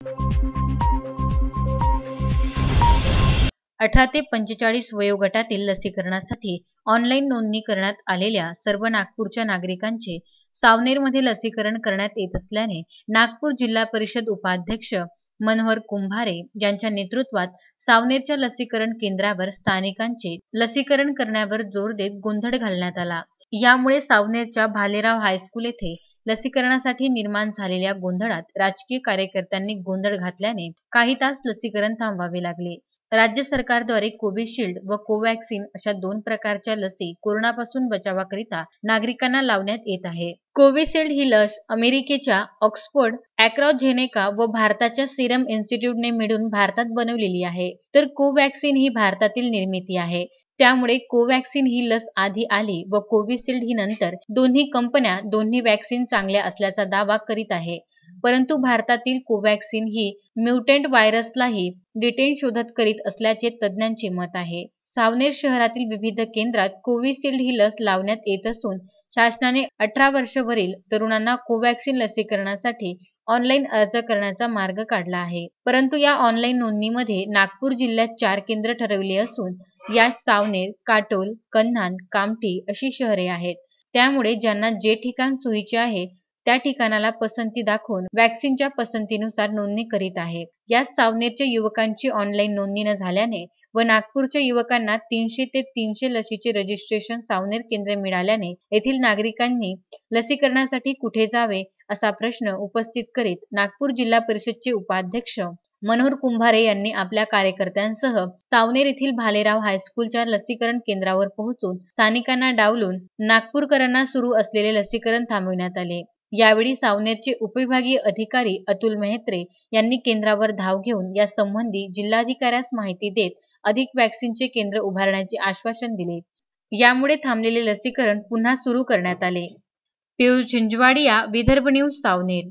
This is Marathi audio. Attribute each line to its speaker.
Speaker 1: 18 ते 45 वयोगटातील लसीकरणासाठी ऑनलाईन नोंदणी करण्यात आलेल्या सर्व नागपूरच्या नागरिकांचे सावनेरमध्ये लसीकरण करण्यात येत असल्याने नागपूर जिल्हा परिषद उपाध्यक्ष मनोहर कुंभारे यांच्या नेतृत्वात सावनेरच्या लसीकरण केंद्रावर स्थानिकांचे लसीकरण करण्यावर जोर देत गोंधळ घालण्यात आला। यामुळे सावनेरच्या भालेराव हायस्कूल येथे लसीकरणासाठी निर्माण झालेल्या गोंधळात राजकीय कार्यकर्त्यांनी गोंधळ घातल्याने काही तास लसीकरण थांबवावे लागले। राज्य सरकारद्वारे कोविशिल्ड व कोवॅक्सिन अशा 2 प्रकारच्या लसी कोरोनापासून बचावाकरिता नागरिकांना लावण्यात येत आहे। कोविशिल्ड ही लस अमेरिकेच्या ऑक्सफोर्ड ॲस्ट्राझेनेका व भारताच्या सिरम इन्स्टिट्यूटने मिळून भारतात बनवलेली आहे, तर कोवॅक्सिन ही भारतातील निर्मिती आहे। त्यामुळे कोवॅक्सिन ही लस आधी आली व कोविशिल्ड ही नंतर। दोन्ही कंपन्या दोन्ही वॅक्सिन चांगल्या असल्याचा दावा करीत आहे, परंतु भारतातील कोवॅक्सिन ही म्युटंट व्हायरसलाही डिटेन शोधत करीत असल्याचे तज्ज्ञांचे मत आहे। सावनेर शहरातील विविध केंद्रात कोविशिल्ड ही लस लावण्यात येत असून शासनाने 18 वर्षावरील तरुणांना कोवॅक्सिन लसीकरणासाठी ऑनलाईन अर्ज करण्याचा मार्ग काढला आहे। परंतु या ऑनलाईन नोंदणीमध्ये नागपूर जिल्ह्यात 4 केंद्र ठरवले असून यात सावनेर, काटोल, कन्हान, कामठी अशी शहरे आहेत। त्यामुळे ज्यांना जे ठिकाण सोयीचे आहे त्या ठिकाणाला पसंती दाखवून वॅक्सिनच्या पसंतीनुसार नोंदणी करीत आहेत। यात सावनेरच्या युवकांची ऑनलाईन नोंदणी न झाल्याने व नागपूरच्या युवकांना 300 ते 300 लसीचे रजिस्ट्रेशन सावनेर केंद्र मिळाल्याने येथील नागरिकांनी लसीकरणासाठी कुठे जावे असा प्रश्न उपस्थित करीत नागपूर जिल्हा परिषदचे उपाध्यक्ष मनोहर कुंभारे यांनी आपल्या कार्यकर्त्यांसह सावनेर येथील भालेराव हायस्कूलच्या लसीकरण केंद्रावर पोहोचून स्थानिकांना डावलून नागपूरकरांना सुरू असलेले लसीकरण थांबविण्यात आले। यावेळी सावनेरचे उपविभागीय अधिकारी अतुल मेहत्रे यांनी केंद्रावर धाव घेऊन या संबंधी जिल्हाधिकाऱ्यास माहिती देत अधिक वॅक्सिनचे केंद्र उभारण्याचे आश्वासन दिले। यामुळे थांबलेले लसीकरण पुन्हा सुरू करण्यात आले। पियुष झिंझवाडिया, विदर्भ न्यूज, सावनेर।